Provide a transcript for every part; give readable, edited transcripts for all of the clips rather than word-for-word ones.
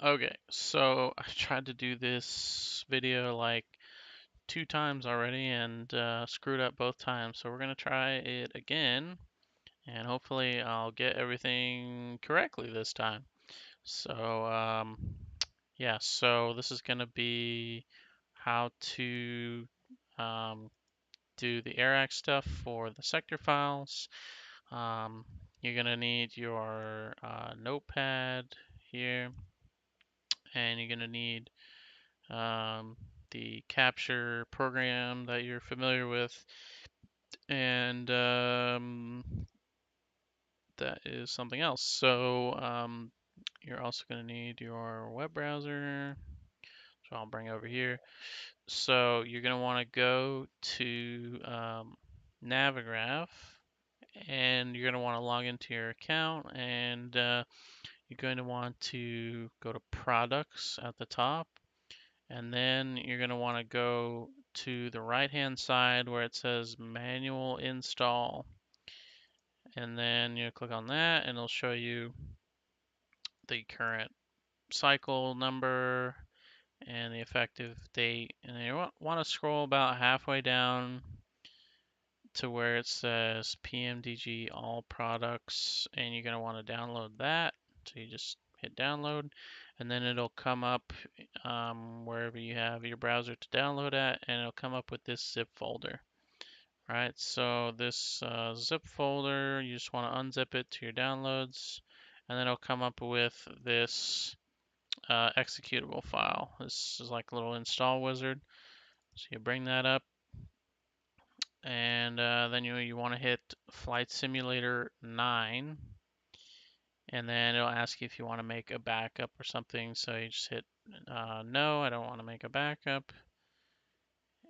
Okay, so I tried to do this video like 2 times already and screwed up both times. So we're gonna try it again and hopefully I'll get everything correctly this time. So yeah, so this is gonna be how to um, do the AIRAC stuff for the sector files. Um, you're gonna need your notepad here, and you're gonna need the capture program that you're familiar with, and that is something else. So you're also going to need your web browser, so I'll bring over here. So you're going to want to go to Navigraph, and you're going to want to log into your account, and you're going to want to go to Products at the top. And then you're going to want to go to the right hand side where it says manual install. And then you click on that and it'll show you the current cycle number and the effective date. And then you want to scroll about halfway down to where it says PMDG all products, and you're going to want to download that. So you just hit download, and then it'll come up wherever you have your browser to download at, and it'll come up with this zip folder. Right, so this zip folder, you just want to unzip it to your downloads, and then it'll come up with this executable file. This is like a little install wizard. So you bring that up, and then you want to hit Flight Simulator 9, and then it'll ask you if you want to make a backup or something. So you just hit no, I don't want to make a backup,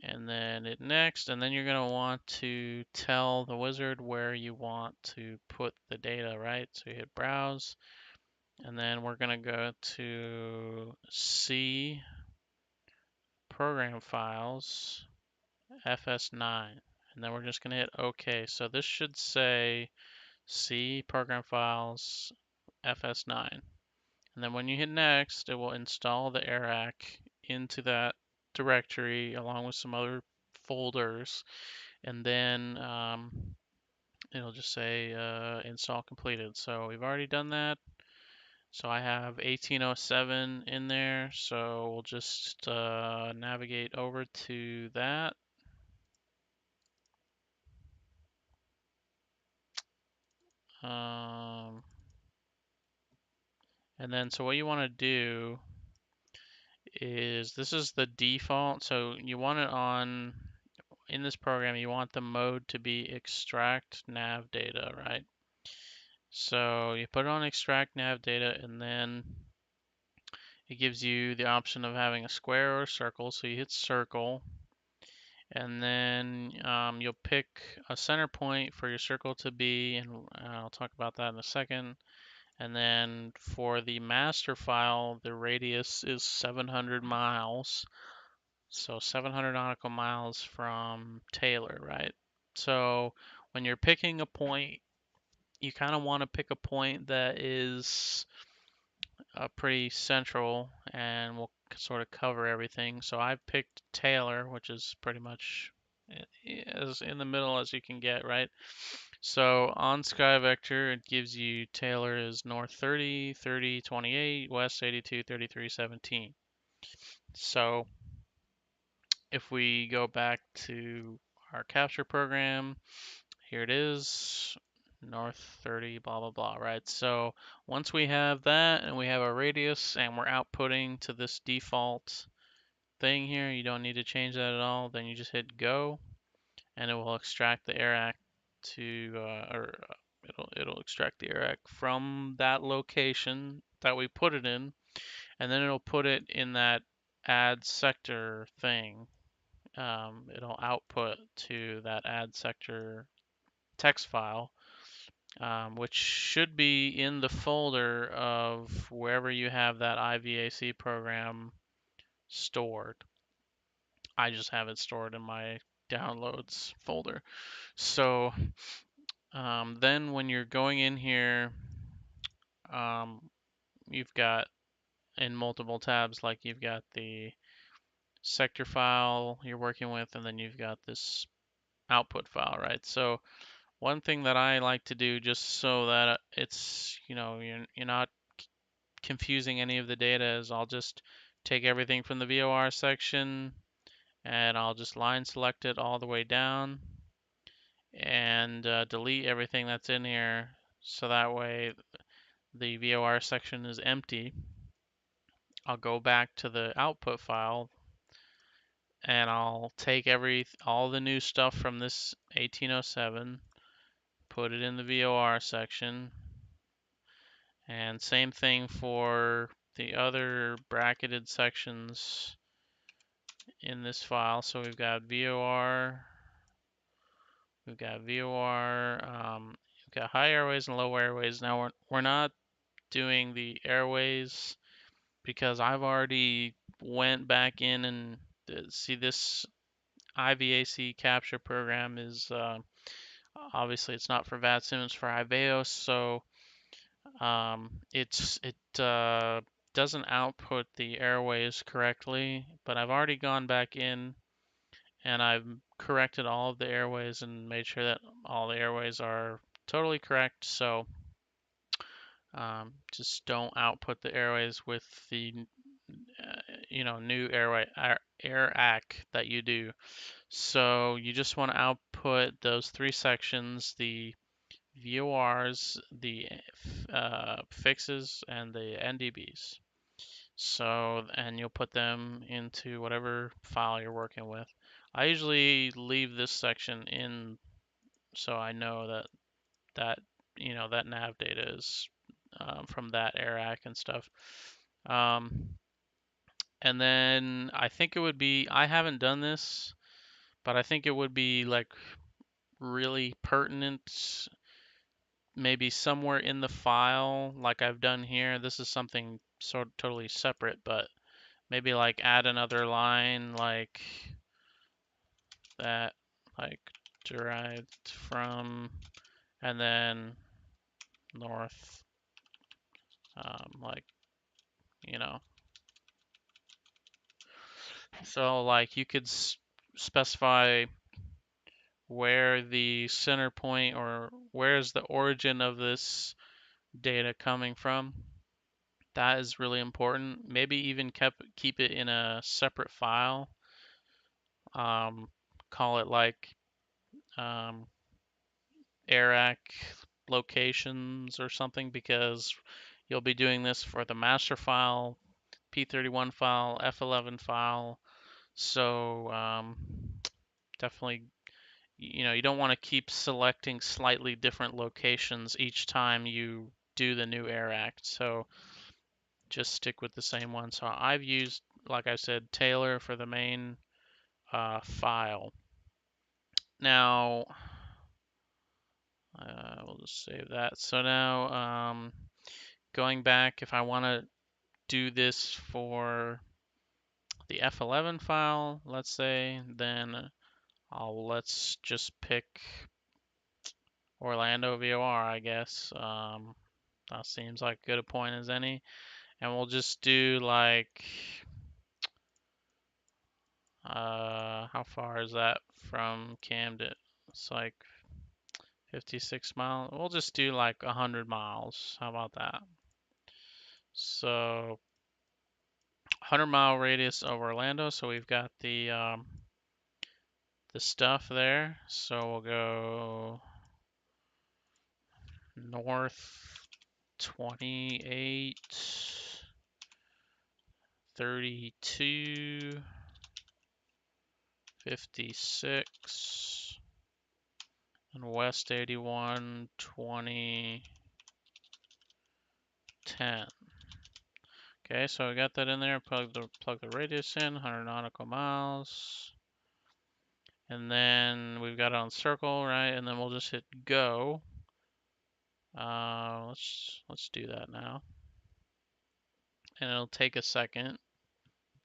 and then hit next, and then you're going to want to tell the wizard where you want to put the data, right? So you hit browse, and then we're going to go to C program files FS9, and then we're just going to hit OK. So this should say C program files FS9. And then when you hit next, it will install the AIRAC into that directory along with some other folders. And then it'll just say install completed. So we've already done that. So I have 1807 in there. So we'll just navigate over to that. Um, and then so what you want to do is this is the default. So you want it on in this program, you want the mode to be extract nav data, right? So you put it on extract nav data, and then it gives you the option of having a square or a circle. So you hit circle, and then you'll pick a center point for your circle to be, and I'll talk about that in a second. And then for the master file, the radius is 700 miles. So 700 nautical miles from Taylor, right? So when you're picking a point, you kind of want to pick a point that is pretty central and will sort of cover everything. So I've picked Taylor, which is pretty much as in the middle as you can get, right? So on SkyVector, it gives you Taylor is north 30, 30, 28, west 82, 33, 17. So if we go back to our capture program, here it is, north 30, blah, blah, blah, right? So once we have that and we have a radius and we're outputting to this default thing here, you don't need to change that at all. Then you just hit go, and it will extract the AIRAC to, it'll extract the AIRAC from that location that we put it in, and then it'll put it in that add sector thing. It'll output to that add sector text file, which should be in the folder of wherever you have that IVAC program stored. I just have it stored in my downloads folder. So then when you're going in here, um, you've got in multiple tabs, like you've got the sector file you're working with, and then you've got this output file, right? So one thing that I like to do, just so that it's, you're not confusing any of the data, is I'll just take everything from the VOR section and I'll just line select it all the way down and delete everything that's in here, so that way the VOR section is empty. I'll go back to the output file and I'll take all the new stuff from this 1807, put it in the VOR section, and same thing for the other bracketed sections in this file. So we've got VOR, we've got high airways and low airways. Now we're not doing the airways because I've already went back in and see this IVAC capture program is obviously it's not for VATSIM, it's for IVAOS, so it doesn't output the airways correctly, but I've already gone back in and I've corrected all of the airways and made sure that all the airways are totally correct. So just don't output the airways with the new AIRAC that you do. So you just want to output those three sections: the VORs, the fixes, and the NDBs. So, and you'll put them into whatever file you're working with. I usually leave this section in so I know that that nav data is from that AIRAC and stuff. And then I think it would be, I haven't done this, but I think it would be like really pertinent, maybe somewhere in the file, like I've done here. This is something totally separate, but maybe like add another line like that, like derived from, and then north, like, you know. So like you could specify where the center point or where's the origin of this data coming from. That is really important. Maybe even keep it in a separate file. Call it like um, AIRAC locations or something, because you'll be doing this for the master file, P31 file, F11 file. So definitely, you don't want to keep selecting slightly different locations each time you do the new AIRAC. So just stick with the same one. So I've used, like I said, Taylor for the main file. Now, we'll just save that. So now, going back, if I want to do this for the F11 file, let's say, then let's just pick Orlando VOR, I guess. That seems like good a point as any. And we'll just do like, how far is that from Camden? It's like 56 miles. We'll just do like 100 miles. How about that? So 100-mile radius of Orlando. So we've got the stuff there. So we'll go north 28, 32, 56, and west 81, 20, 10. Okay, so I got that in there. Plug the radius in, 100 nautical miles. And then we've got it on circle, right? And then we'll just hit go. Let's do that now. And it'll take a second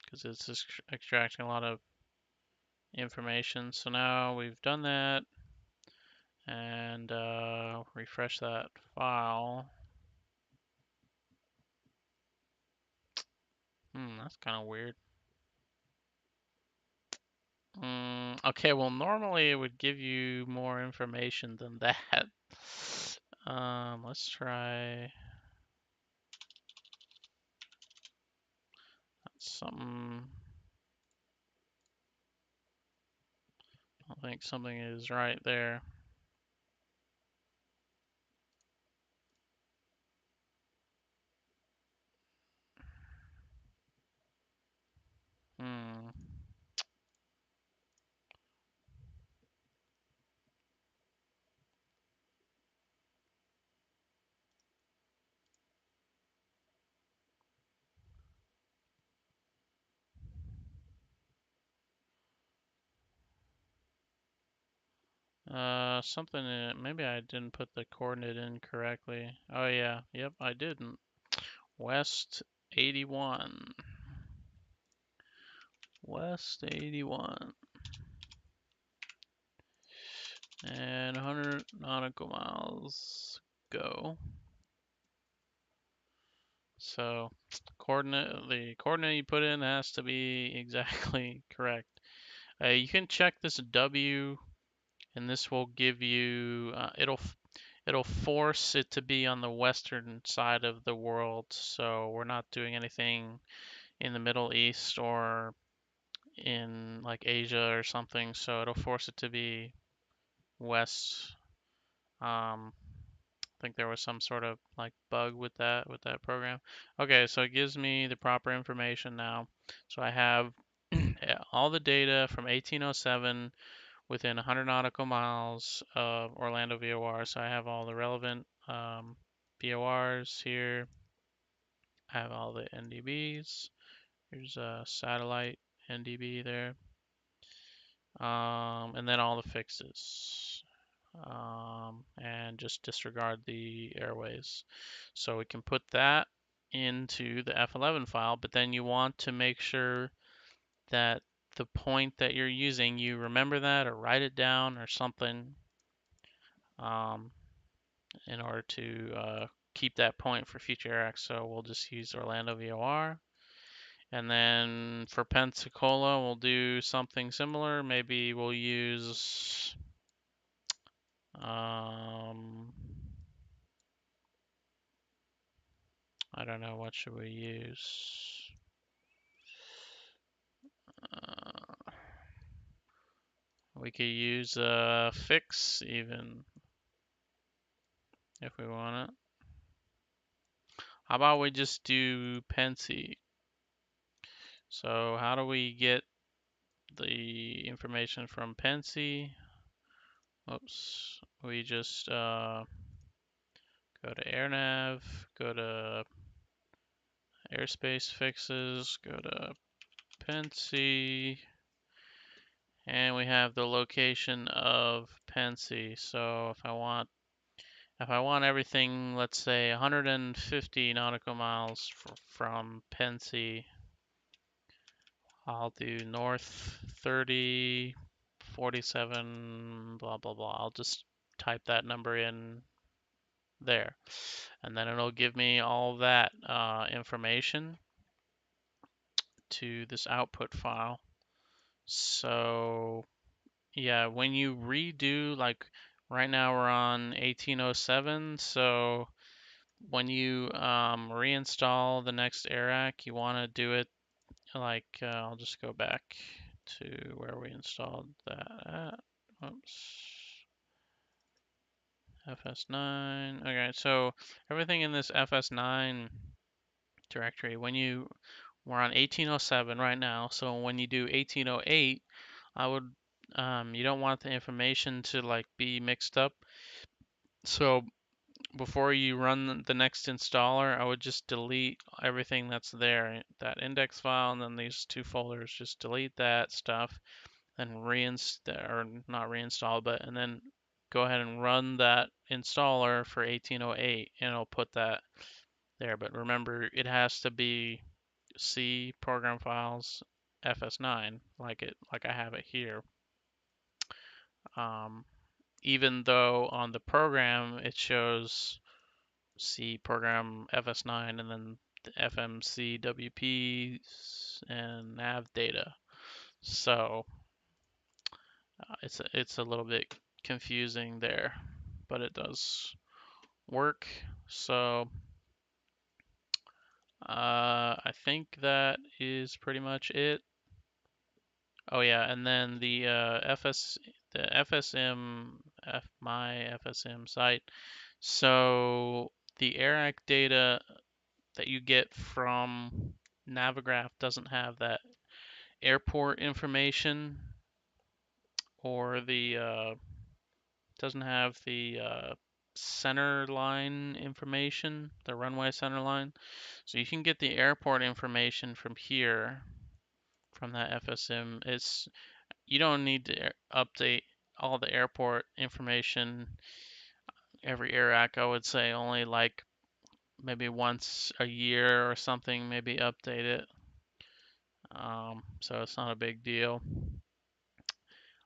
because it's just extracting a lot of information. So now we've done that, and refresh that file. That's kind of weird. Okay, well, normally it would give you more information than that. Let's try something. I think something is right there. Hmm. Something, maybe I didn't put the coordinate in correctly. Oh yeah, yep, I didn't. West 81. West 81. And 100 nautical miles. Go. So, the coordinate you put in has to be exactly correct. You can check this W, and this will give you, it'll force it to be on the western side of the world. So we're not doing anything in the Middle East or in like Asia or something. So it'll force it to be west. I think there was some sort of like bug with that program. Okay, so it gives me the proper information now. So I have all the data from 1807 within 100 nautical miles of Orlando VOR. So I have all the relevant VORs here. I have all the NDBs. Here's a satellite NDB there. And then all the fixes. And just disregard the airways. So we can put that into the F11 file, but then you want to make sure that the point that you're using, you remember that or write it down or something um, in order to keep that point for future AIRAC. So we'll just use Orlando VOR. And then for Pensacola, we'll do something similar. Maybe we'll use I don't know, what should we use? Uh, we could use a fix even if we want it. How about we just do Pensy? So how do we get the information from Pensy? Oops, we just go to AirNav, go to airspace fixes, go to Pensy, and we have the location of Pensy. So if I want everything, let's say 150 nautical miles from Pensy, I'll do north 30, 47, blah, blah, blah. I'll just type that number in there. And then it'll give me all that information to this output file. So yeah, when you redo, like right now we're on 1807, so when you reinstall the next AIRAC, you want to do it like, I'll just go back to where we installed that at. Oops. FS9. Okay, so everything in this FS9 directory, we're on 1807 right now, so when you do 1808, you don't want the information to like be mixed up. So before you run the next installer, I would just delete everything that's there, that index file, and then these two folders, just delete that stuff and reinstall, or not reinstall, but and then go ahead and run that installer for 1808 and it'll put that there. But remember, it has to be C program files FS9 like I have it here. Um, Even though on the program it shows C program FS9 and then FMC WPs and nav data. So it's a little bit confusing there, but it does work. So I think that is pretty much it. Oh yeah, and then the FSM my FSM site. So the AIRAC data that you get from Navigraph doesn't have that airport information or the doesn't have the center line information, the runway center line. So you can get the airport information from here, from that FSM. You don't need to update all the airport information every AIRAC. I would say only like maybe once a year or something, maybe update it. So it's not a big deal.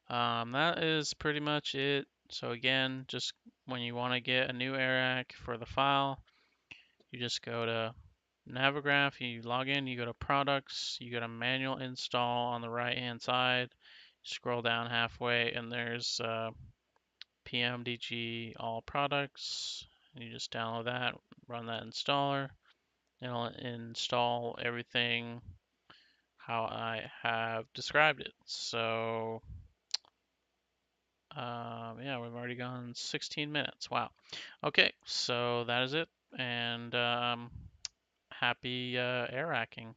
That is pretty much it. So again, just when you want to get a new AIRAC for the file, you just go to Navigraph, you log in, you go to products, you go to manual install on the right hand side, scroll down halfway, and there's PMDG all products. You just download that, run that installer, and it'll install everything how I have described it. So yeah, we've already gone 16 minutes. Wow. Okay, so that is it, and happy air racking.